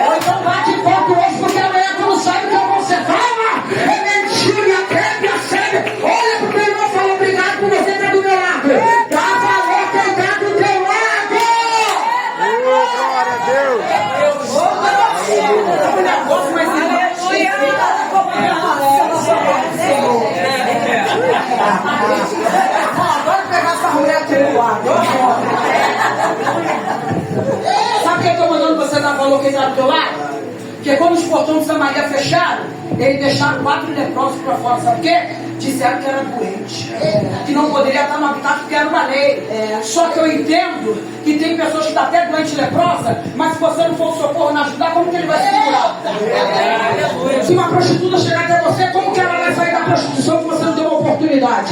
Speaker 1: Ou então bate ponto hoje, porque amanhã tu não sabe o que você fala. É mentira, creme, a sério. Olha pro teu irmão e fala, obrigado por você estar do meu lado. Dá valor quem está do teu lado.
Speaker 4: Glória a Deus.
Speaker 1: É um negócio mais agora pegar essa mulher aqui do lado. Sabe o que eu estou mandando você dar valor quem está do teu lado? Porque quando os portões de Samaria fecharam, eles deixaram 4 leprosos para fora. Sabe o quê? Disseram que era doente, que não poderia estar no habitat porque era uma lei. Só que eu entendo que tem pessoas que estão até doente leprosa, mas se você não for o socorro não ajudar, como que ele vai se curar? Se uma prostituta chegar até você, como que ela vai sair da prostituição se você não deu uma oportunidade?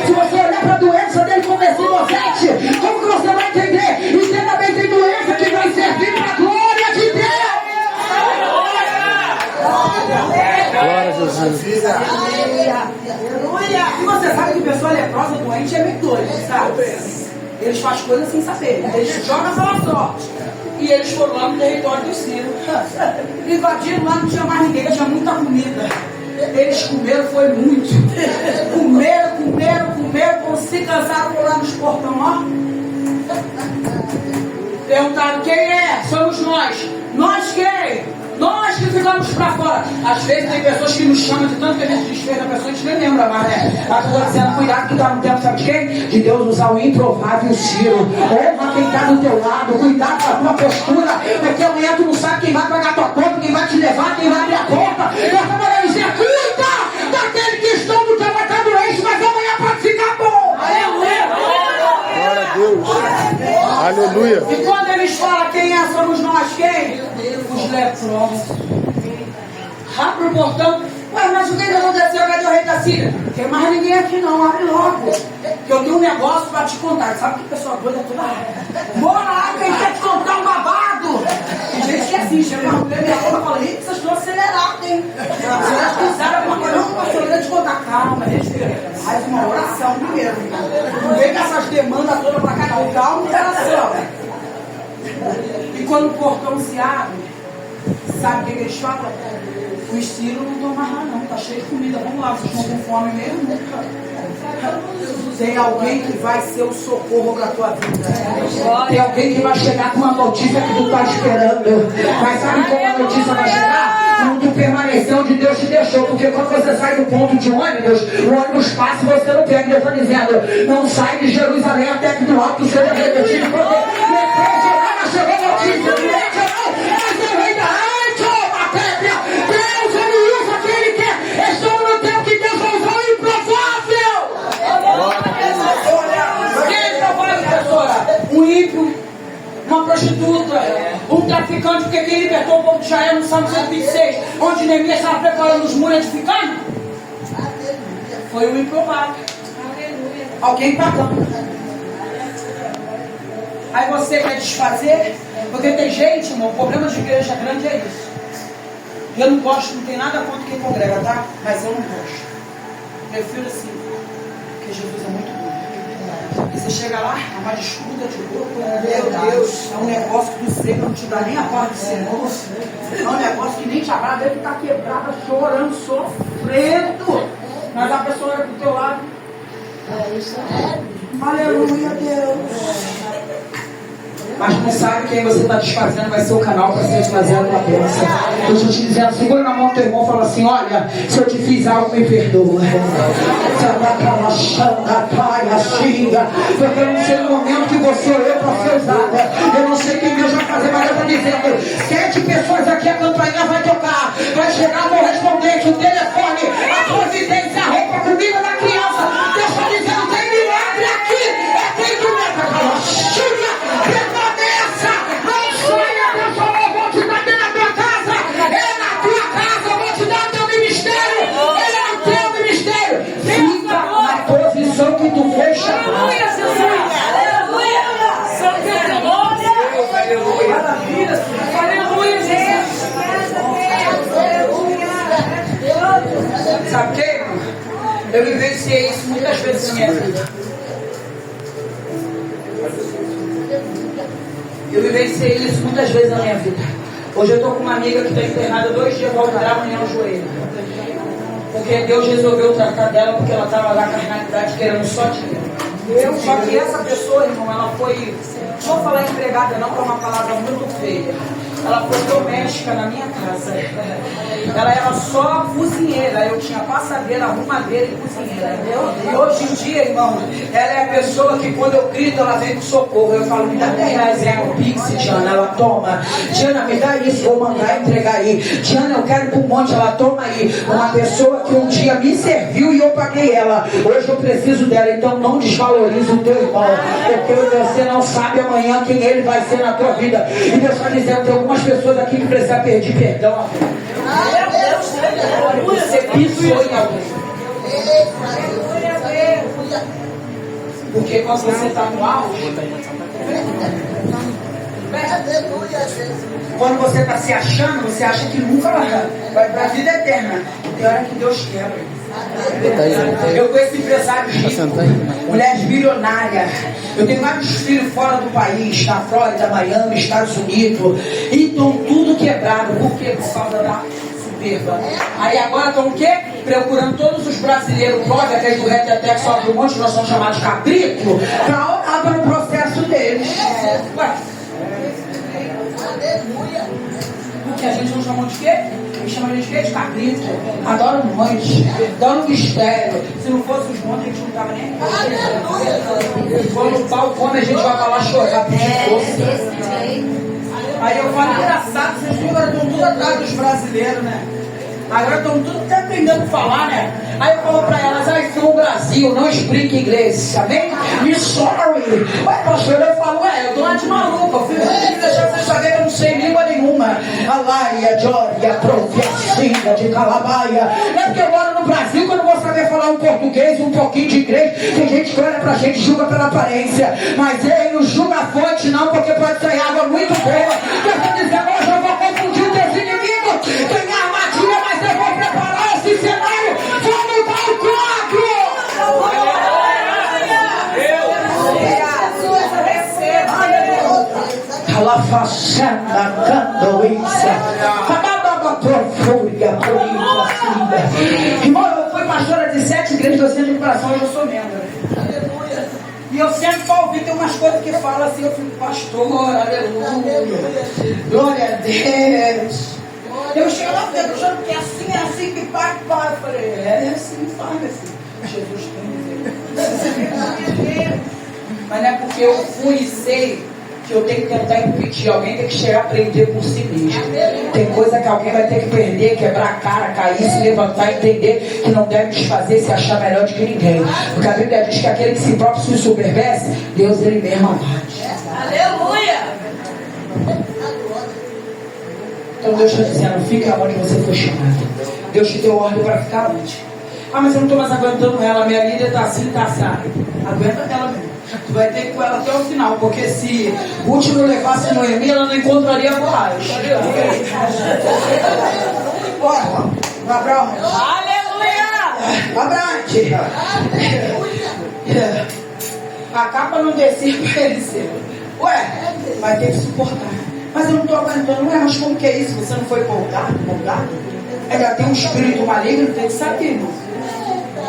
Speaker 1: Se você olhar para a doença dele como esse inocente, como que você vai entender? E você também tem doença que vai servir para a glória de Deus.
Speaker 4: Glória a Jesus.
Speaker 1: E você sabe que pessoa leprosa, doente, é meio doido, sabe? Eles fazem coisas sem saber. Eles jogam pela sorte. E eles foram lá no território do Ciro. Invadiram lá, não tinha mais ninguém, tinha muita comida. Eles comeram, foi muito. Comeram, quando se cansaram, foram lá nos portão, ó. Perguntaram, quem é? Somos nós. Nós quem? Nós que ficamos para fora. Às vezes tem pessoas que nos chamam de tanto que a gente desfez da pessoa, a gente nem lembra mais, né? Mas eu estou dizendo, cuidado que está no tempo, sabe de quem? De Deus usar o improvável Ciro. Honra quem está do teu lado, cuidado com a tua postura, porque amanhã tu não sabe quem vai pagar tua conta, quem vai te levar, quem vai abrir a porta. Nós estamos a dizer, cuida daquele que estão do teu lado, está doente, mas amanhã pode ficar bom. Aleluia!
Speaker 4: Glória a Deus. Aleluia.
Speaker 1: E quando eles falam quem é, somos nós quem? Os leprosos. Abre o portão. Ué, mas o que aconteceu? Cadê o rei da Síria? Não tem mais ninguém aqui não, abre logo. Que eu tenho um negócio para te contar. Sabe que pessoa doida toda? Bora lá, quem quer te contar um babado? Tem gente que é assim, chega uma mulher minha boca e fala, eita, vocês estão acelerados, hein? Vocês fizeram alguma coisa, não, pastor, eu te contar. Calma, respira. Faz uma oração primeiro. Não vem com essas demandas todas para cá, não. Calma e oração. E quando o portão se abre, sabe o que eles falam? O estilo não toma mais não, tá cheio de comida, vamos lá, vocês estão com fome mesmo? Tem alguém que vai ser o socorro para a tua vida. Tem alguém que vai chegar com uma notícia que tu está esperando. Mas sabe como a notícia vai chegar? Quando tu permanecer permanecer onde Deus te deixou. Porque quando você sai do ponto de ônibus, o ônibus passa e você não pega. Deus está dizendo, não sai de Jerusalém até que no alto seja repetido. Porque mas chegou a notícia, mas eu ainda a Pétria. Deus, ele usa quem ele quer. Estou no tempo que Deus vai usar o improvável. Quem é improvável, professora? Um ímpio, uma prostituta, um traficante, porque quem libertou o povo de Israel no Salmo 126, onde Neemias estava preparando os muros edificando, foi o improvável. Alguém pagando. Aí você quer desfazer, porque tem gente, irmão, o problema de igreja grande é isso. Eu não gosto, não tem nada contra quem congrega, tá? Mas eu não gosto. Prefiro assim, porque Jesus é muito bom. E você chega lá, é uma disputa de louco, meu Deus, é um negócio que do Senhor não te dá nem a paz do Senhor. É um negócio que nem te abraça, deve estar quebrada, chorando, sofrendo. Mas a pessoa olha pro teu lado.
Speaker 3: É isso é.
Speaker 1: Aleluia, Deus. Mas não sabe quem você está desfazendo, vai ser o canal para ser desfazendo na bênção. Eu estou te dizendo, segura na mão do teu irmão e fala assim, olha, se eu te fiz algo, me perdoa. Porque eu não sei o momento que você olhou para ser usada. Eu não sei quem Deus vai fazer, mas eu estou dizendo, 7 pessoas aqui, a campainha vai tocar. Vai chegar no respondente, o telefone, a providência, a roupa, a comida da criança. Deus está dizendo, tem milagre aqui. É quem tu é, que tu foi chamado.
Speaker 2: Aleluia, Jesus! Aleluia! Santo é teu nome! Aleluia! Maravilha! Aleluia, Jesus!
Speaker 1: Sabe o que? Eu vivenciei isso muitas vezes na minha vida. Eu vivenciei isso muitas vezes na minha vida. Hoje eu estou com uma amiga que está internada 2 dias, vai operar amanhã o joelho. Porque Deus resolveu tratar dela porque ela estava lá na carnalidade querendo só dinheiro. Só que essa pessoa, irmão, ela foi, não vou falar empregada não, que é uma palavra muito feia. Ela foi doméstica na minha casa. Ela era só cozinheira. Eu tinha passadeira, arrumadeira e cozinheira. E hoje em dia, irmão, ela é a pessoa que quando eu grito, ela vem com socorro. Eu falo, me dá 10 reais, é o Pix, Diana. Ela toma. Diana, me dá isso, vou mandar entregar aí. Diana, eu quero ir para um monte, ela toma aí. Uma pessoa que um dia me serviu e eu paguei ela. Hoje eu preciso dela, então não desvalorize o teu irmão. Porque você não sabe amanhã quem ele vai ser na tua vida. E Deus está dizendo, tem algumas pessoas aqui que precisam pedir perdão. Você pisou em alguém. Porque quando você está no auge, quando você está se achando, você acha que nunca vai para a vida eterna. Tem hora que Deus quebra. Eu conheço empresários ricos, mulheres bilionárias. Eu tenho vários filhos fora do país, na Flórida, Miami, Estados Unidos, e estão tudo quebrado. Por quê? Por causa da soberba. Aí agora estão o quê? Procurando todos os brasileiros pobres, aqueles do Reteté que sofrem um monte, nós somos chamados de cabrito, para orar pelo processo deles. Ué. Porque a gente não chamou de quê? A gente chama de quê? De cabrito. Adora um monte, adora um mistério. Se não fosse os montes, a gente não estava nem aqui. Quando o pau come, a gente vai pra lá chorar. Aí eu falo, engraçado, vocês agora estão tudo atrás dos brasileiros, né? Agora estão tudo até aprendendo a falar, né? Aí eu falo pra elas, são o Brasil, não explica inglês, amém? Me sorry. Ué, pastor, eu falo, eu tô lá de maluco, eu fico tem que deixar vocês saberem que eu não sei língua nenhuma. Alaia, Jória, Proviacinha, de Calabaia. Não é porque eu moro no Brasil que eu não vou saber falar um português, um pouquinho de inglês. Tem gente que olha pra gente e julga pela aparência. Mas ele não julga a fonte, não, porque pode sair água muito boa. Eu tô dizendo, hoje eu vou confundir os teus inimigos. Tem armadilha, mas eu vou preparar esse cenário. Vou mudar o quadro. Ela fazenda, candoíça. Irmão, eu fui pastora de 7 igrejas do centro de coração e eu sou membro. E eu sempre para ouvir, tem umas coisas que falam assim, eu fico, pastor, aleluia. Glória a Deus. Eu chego lá dentro, achando que é assim vai. Eu falei, é assim, faz, meu filho. Jesus tem misericórdia. Mas não é porque eu fui e sei que eu tenho que tentar impedir. Alguém tem que chegar a aprender por si mesmo. Tem coisa que alguém vai ter que perder, quebrar a cara, cair, se levantar, entender que não deve desfazer, se achar melhor do que ninguém. Porque a Bíblia diz que aquele que se próprio se submerge, Deus ele mesmo abate.
Speaker 2: Aleluia!
Speaker 1: Então Deus está dizendo, fica onde você foi chamado. Deus te deu ordem para ficar onde? Ah, mas eu não estou mais aguentando ela, minha líder está assim, está assada. Aguenta ela mesmo. Tu vai ter que ir com ela até o final, porque se o último levasse Noemi, ela não encontraria Boaz. Bora, Abraão.
Speaker 2: Aleluia!
Speaker 1: Abraão. A capa não descia para ele ser. Ué, vai ter que suportar. Mas eu não estou aguentando. Ué, mas como que é isso? Você não foi empolgado? Ainda tem um espírito maligno, tem que saber, irmão.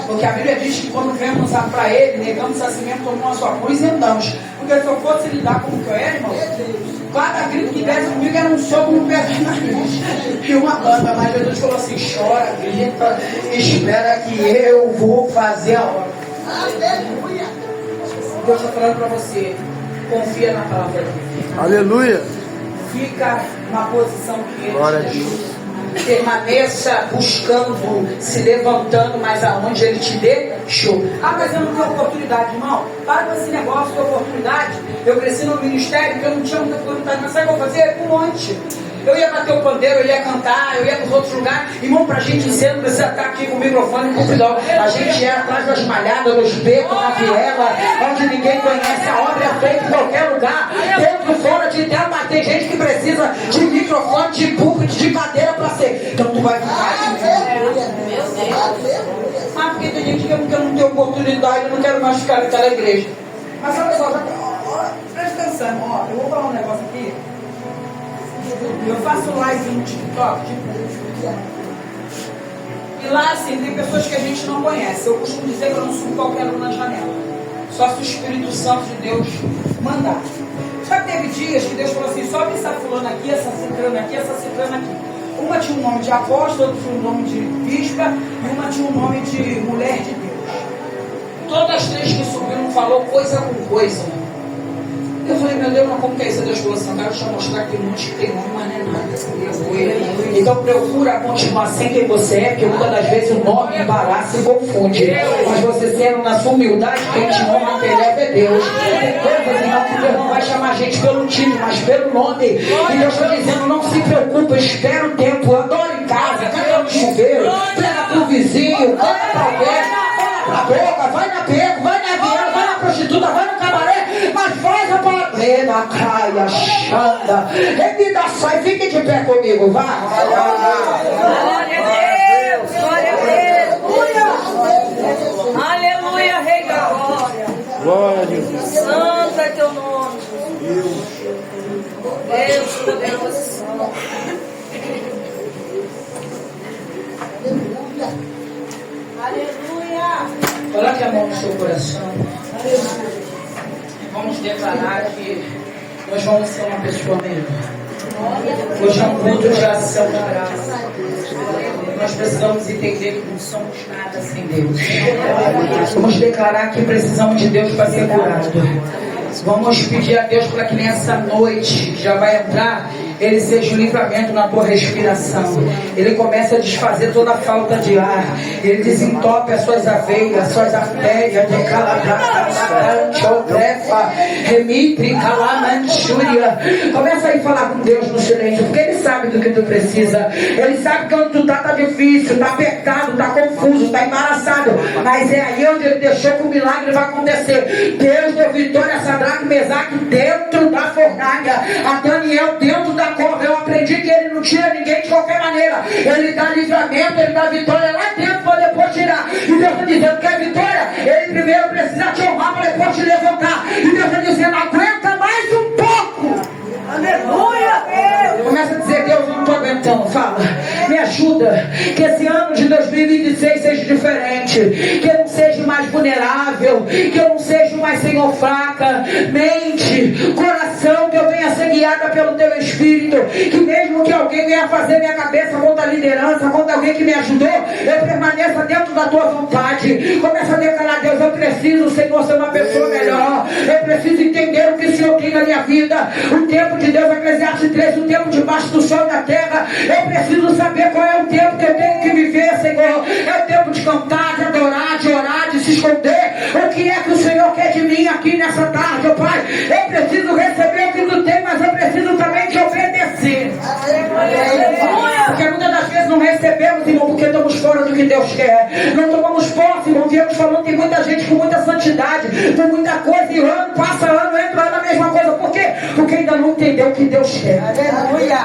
Speaker 1: Porque a Bíblia diz que quando vemos para ele, negamos a si mesmo, tomamos a sua cruz e andamos. Porque se eu fosse lidar como que eu era, irmão, cada grito que desse comigo era um soco no pé do nariz. E uma banda, mas Jesus falou assim, chora, grita, espera que eu vou fazer a obra. Deus está falando para você, confia na palavra dele.
Speaker 4: Aleluia.
Speaker 1: Fica na posição que ele
Speaker 4: Glória a
Speaker 1: te deixou.
Speaker 4: Deus.
Speaker 1: Permaneça buscando, se levantando, mas aonde ele te deixou. Ah, mas eu não tenho oportunidade, irmão. Para com esse negócio de oportunidade. Eu cresci no ministério que eu não tinha muita oportunidade, mas sabe o que eu fazia? Um monte. Eu ia bater o pandeiro, eu ia cantar, eu ia para os outros lugares. Irmão, pra gente ser, não precisa estar aqui com o microfone e com o pidão. A gente ia atrás das malhadas, dos becos, na viela, onde ninguém conhece. A obra é feita em qualquer lugar, dentro, fora, de dentro. Mas tem gente que precisa de microfone, de púlpito, de cadeira para ser. Então tu vai ficar aqui. Ah, porque tem gente que eu não tenho oportunidade, eu não quero mais ficar naquela igreja. Mas olha só, presta atenção, ó, eu vou falar um negócio aqui. Eu faço live no TikTok, e lá assim, tem pessoas que a gente não conhece. Eu costumo dizer que eu não subo qualquer um na janela, só se o Espírito Santo de Deus mandar. Só que teve dias que Deus falou assim, sobe essa fulana aqui, essa ciclana aqui, essa ciclana aqui. Uma tinha um nome de apóstolo, outra tinha um nome de bispa, e uma tinha um nome de mulher de Deus. Todas as três que subiram falou coisa com coisa. Eu falei, meu Deus, mas como que é isso? Deus falou assim, eu quero te mostrar que tem muitos que tem nome, mas não é nada. Então procura continuar sendo quem você é, porque muitas das vezes o nome embaraça e confunde. Mas você sendo na sua humildade, quem te honra, quem leva é Deus. Tem coisas, irmão, que Deus não vai chamar a gente pelo título, mas pelo nome. E Deus está dizendo, não se preocupe, espera o tempo, adora em casa, canta no chuveiro, prega pro vizinho, canta pra alguém, fala pra boca, vai na beco, vai na viela, vai na prostituta, vai no cabaré, mas faz a palavra. Na caia, xanda, revida, sai, fique de pé comigo, vá.
Speaker 2: Glória a Deus, glória a Deus. Aleluia, Rei da Glória.
Speaker 4: Glória a Deus.
Speaker 2: Santo é teu nome, Deus poderoso santo. Aleluia.
Speaker 1: Coloque a mão no seu coração. Vamos declarar que nós vamos ser uma pessoa melhor. Hoje é um culto de ação da graça. Nós precisamos entender que não somos nada sem Deus. Vamos declarar que precisamos de Deus para ser curado. Vamos pedir a Deus para que nessa noite que já vai entrar, Ele seja um livramento na tua respiração. Ele começa a desfazer toda a falta de ar. Ele desentope as suas veias, as suas artérias. Começa aí a falar com Deus no silêncio, porque Ele sabe do que tu precisa. Ele sabe que onde tu tá difícil, tá apertado, tá confuso, tá embaraçado. Mas é aí onde Ele deixou que o milagre vai acontecer. Deus deu vitória a Sadraque e Mesaque dentro da fornalha, a Daniel dentro da cova. Eu aprendi que Ele não tira ninguém de qualquer maneira. Ele dá livramento, Ele dá vitória lá dentro para depois tirar. E Deus está dizendo que a vitória, Ele primeiro precisa te honrar para depois te levantar. E Deus está dizendo, aguenta mais um pouco.
Speaker 2: Aleluia, Deus.
Speaker 1: Começa a dizer, Deus, eu não estou aguentando. Fala, me ajuda. ajuda. Que esse ano de 2026 seja diferente. Que eu não seja mais vulnerável. Que eu não seja mais, Senhor, fraca. Mente, coração, que eu venha ser guiada pelo Teu Espírito. Que mesmo que alguém venha fazer minha cabeça contra a liderança, contra alguém que me ajudou, eu permaneça dentro da Tua vontade. Começa a declarar: Deus, eu preciso, Senhor, ser uma pessoa melhor. Eu preciso entender o que o Senhor tem na minha vida. O tempo de Deus, Eclesiastes 3, o tempo debaixo do céu e da terra. Eu preciso saber qual é o tempo que eu tenho que viver, Senhor. É o tempo de cantar, de adorar, de orar, de se esconder. O que é que o Senhor quer de mim aqui nessa tarde, ó Pai? Eu preciso receber o que Tu tem, mas eu preciso também te obedecer. Porque muitas das vezes não recebemos, irmão, porque estamos fora do que Deus quer. Não tomamos posse, irmão. Viemos falando, tem muita gente com muita santidade, com muita coisa, e ano passa ano, entra ano, a mesma coisa. Por quê? Porque ainda não entendeu o que Deus quer. Aleluia.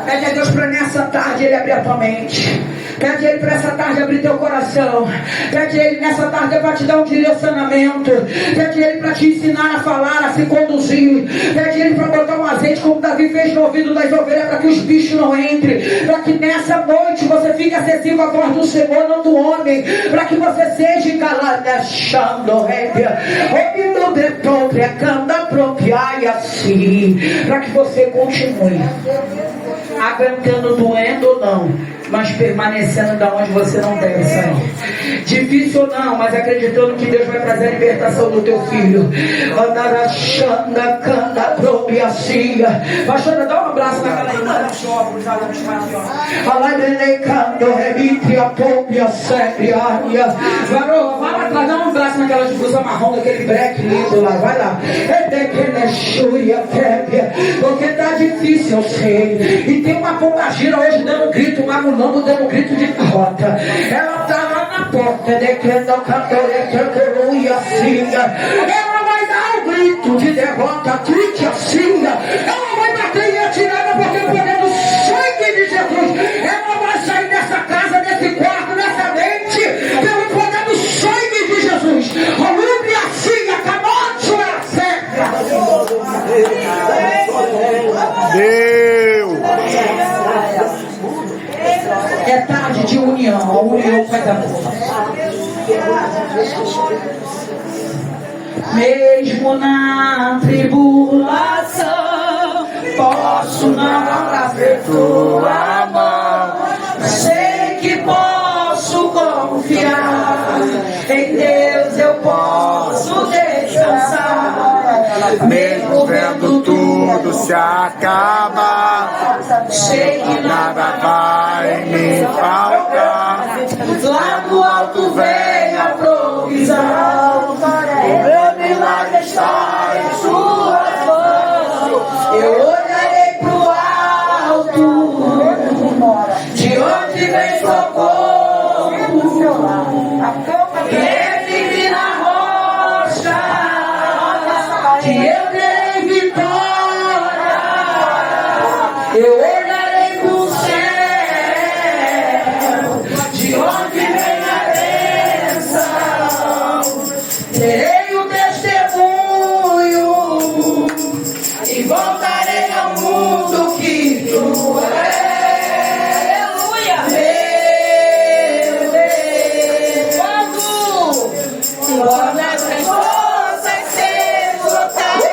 Speaker 1: Pede a Deus para nessa tarde Ele abrir a tua mente. Pede a Ele para essa tarde abrir teu coração. Pede a Ele nessa tarde para te dar um direcionamento. Pede a Ele para te ensinar a falar, a se conduzir. Pede a Ele para botar um azeite como Davi fez no ouvido das ovelhas, para que os bichos não entrem. Para que nessa noite você fique acessível à voz do Senhor, não do homem. Para que você seja galadachando, ouvindo de toda canda propriai assim. Para que você continue aguentando, doendo ou não, mas permanecendo da onde você não deve sair. Difícil ou não, mas acreditando que Deus vai trazer a libertação do teu filho. Andarachanda, canda, propriacia. Pastora, dá um abraço naquela irmã dos óculos, lá nos casos. Aladelecando, remitria, propria, séria. Varou, vai lá atrás, dá um abraço naquela blusa marrom, daquele breque lindo lá, vai lá. Porque tá difícil, eu sei. E tem uma pombagira hoje dando grito, uma mulamba dando grito de derrota. Ela tá lá na porta, decretando aleluia, singa. Ela vai dar um grito de derrota, triste assim. Ela vai bater e atirar, porque o poder do sangue de Jesus. Ela vai sair dessa casa, desse quarto, dessa mente, pelo poder do sangue de Jesus. Aleluia, singa, camote, ela cerca.
Speaker 4: Deus.
Speaker 1: É tarde de união, a união faz amor. Mesmo na tribulação, posso não trazer tua mão. Sei que posso confiar, em Deus eu posso descansar.
Speaker 4: Mesmo vendo tudo se acabar,
Speaker 1: Sei que
Speaker 4: nada vai me faltar.
Speaker 1: lá do alto vem a provisão. O meu milagre está em suas mãos. Eu olharei pro alto, de onde vem socorro. É firme na rocha, que eu terei vitória. Eu olharei pro céu, de onde vem a bênção. Terei o testemunho e voltarei ao mundo que tu és. Aleluia! Meu Deus! Quando as forças se esgotarem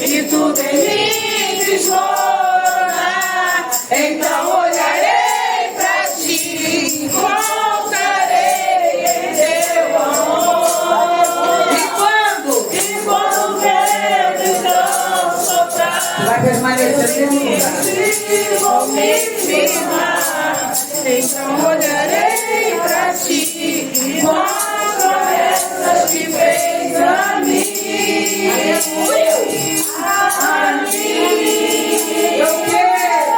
Speaker 1: e tudo em mim desmoronar, então olharei pra ti, voltarei em teu amor. E quando Deus não soprar, vai permanecer vou me firmar, então olharei pra ti, com as promessas que fez a mim. Eu quero.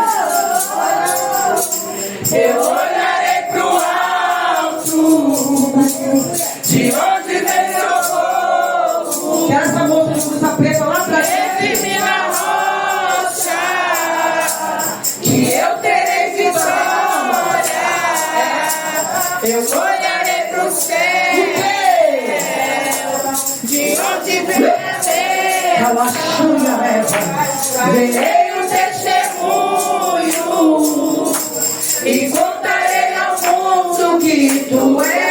Speaker 1: Eu olharei pro alto, de onde vem socorro. Quero essa moça de blusa preta lá pra firme na rocha, que eu terei vitória. Eu olharei pro céu, de onde vem a bênção. Verei o testemunho e Espírito,